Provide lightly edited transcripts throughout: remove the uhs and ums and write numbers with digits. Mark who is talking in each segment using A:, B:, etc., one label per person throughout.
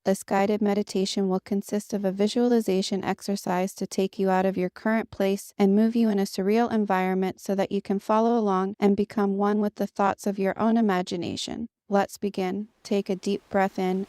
A: This guided meditation will consist of a visualization exercise to take you out of your current place and move you in a surreal environment so that you can follow along and become one with the thoughts of your own imagination. Let's begin. Take a deep breath in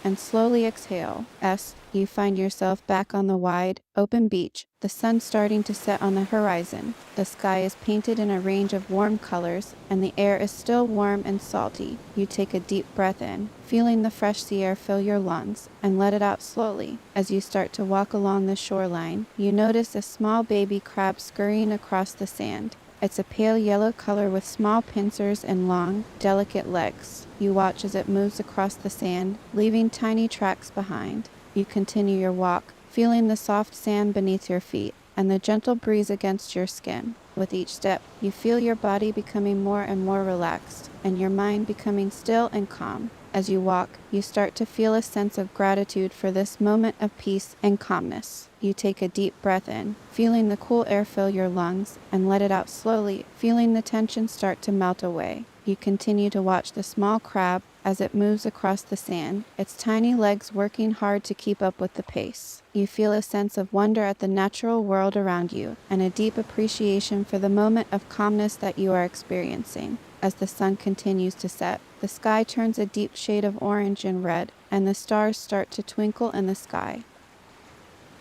A: and slowly exhale. As you find yourself back on the wide, open beach, the sun starting to set on the horizon. The sky is painted in a range of warm colors, and the air is still warm and salty. You take a deep breath in, feeling the fresh sea air fill your lungs, and let it out slowly. As you start to walk along the shoreline, you notice a small baby crab scurrying across the sand. It's a pale yellow color with small pincers and long, delicate legs. You watch as it moves across the sand, leaving tiny tracks behind. You continue your walk, feeling the soft sand beneath your feet and the gentle breeze against your skin. With each step, you feel your body becoming more and more relaxed, and your mind becoming still and calm. As you walk, you start to feel a sense of gratitude for this moment of peace and calmness. You take a deep breath in, feeling the cool air fill your lungs, and let it out slowly, feeling the tension start to melt away. You continue to watch the small crab as it moves across the sand, its tiny legs working hard to keep up with the pace. You feel a sense of wonder at the natural world around you, and a deep appreciation for the moment of calmness that you are experiencing. As the sun continues to set, the sky turns a deep shade of orange and red, and the stars start to twinkle in the sky.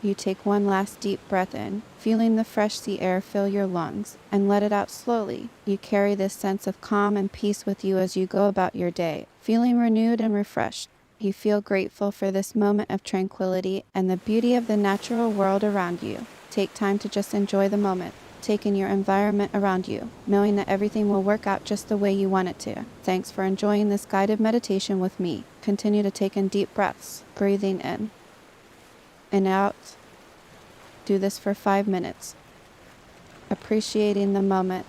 A: You take one last deep breath in, feeling the fresh sea air fill your lungs, and let it out slowly. You carry this sense of calm and peace with you as you go about your day, feeling renewed and refreshed. You feel grateful for this moment of tranquility and the beauty of the natural world around you. Take time to just enjoy the moment, take in your environment around you, knowing that everything will work out just the way you want it to. Thanks for enjoying this guided meditation with me. Continue to take in deep breaths, breathing in and out. Do this for 5 minutes, appreciating the moment